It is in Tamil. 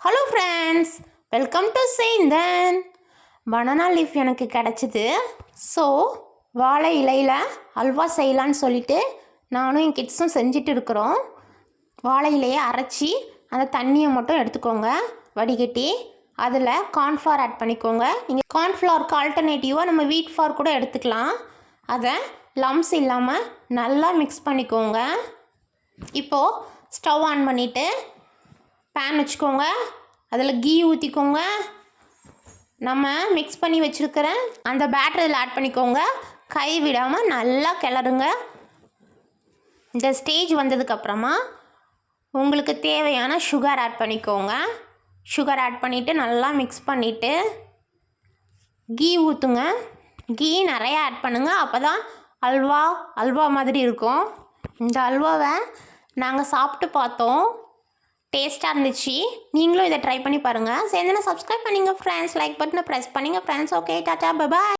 Hello friends, welcome to Senthan. Banana leaf எனக்கு கிடச்சிது. ஸோ வாழை இலையில் அல்வா செய்யலான்னு சொல்லிட்டு நானும் என் கிட்ஸும் செஞ்சுட்டு இருக்கிறோம். வாழை இலையை அரைச்சி அந்த தண்ணியை மட்டும் எடுத்துக்கோங்க வடிகட்டி. அதில் கார்ன்ஃப்ளவர் ஆட் பண்ணிக்கோங்க. நீங்கள் கார்ன்ஃப்ளவருக்கு ஆல்டர்னேட்டிவாக நம்ம வீட் ஃப்ளவர் கூட எடுத்துக்கலாம். அதை லம்ஸ் இல்லாமல் நல்லா மிக்ஸ் பண்ணிக்கோங்க. இப்போது ஸ்டவ் ஆன் பண்ணிவிட்டு பேன் வச்சுக்கோங்க. அதில் கீ ஊற்றிக்கோங்க. நம்ம மிக்ஸ் பண்ணி வச்சுருக்கிற அந்த பேட்டர் இதில் ஆட் பண்ணிக்கோங்க. கை விடாமல் நல்லா கிளறுங்க. இந்த ஸ்டேஜ் வந்ததுக்கப்புறமா உங்களுக்கு தேவையான சுகர் ஆட் பண்ணிக்கோங்க. சுகர் ஆட் பண்ணிவிட்டு நல்லா மிக்ஸ் பண்ணிவிட்டு கீ ஊற்றுங்க. கீ நிறையா ஆட் பண்ணுங்கள். அப்போ தான் அல்வா மாதிரி இருக்கும். இந்த அல்வாவை நாங்கள் சாப்பிட்டு பார்த்தோம். டேஸ்ட்டாக இருந்துச்சு. நீங்களும் இதை ட்ரை பண்ணி பாருங்கள். சேர்ந்து சப்ஸ்கிரைப் பண்ணிங்க ஃப்ரெண்ட்ஸ். லைக் பட்டனை ப்ரெஸ் பண்ணிங்க friends. Okay, tata, bye bye.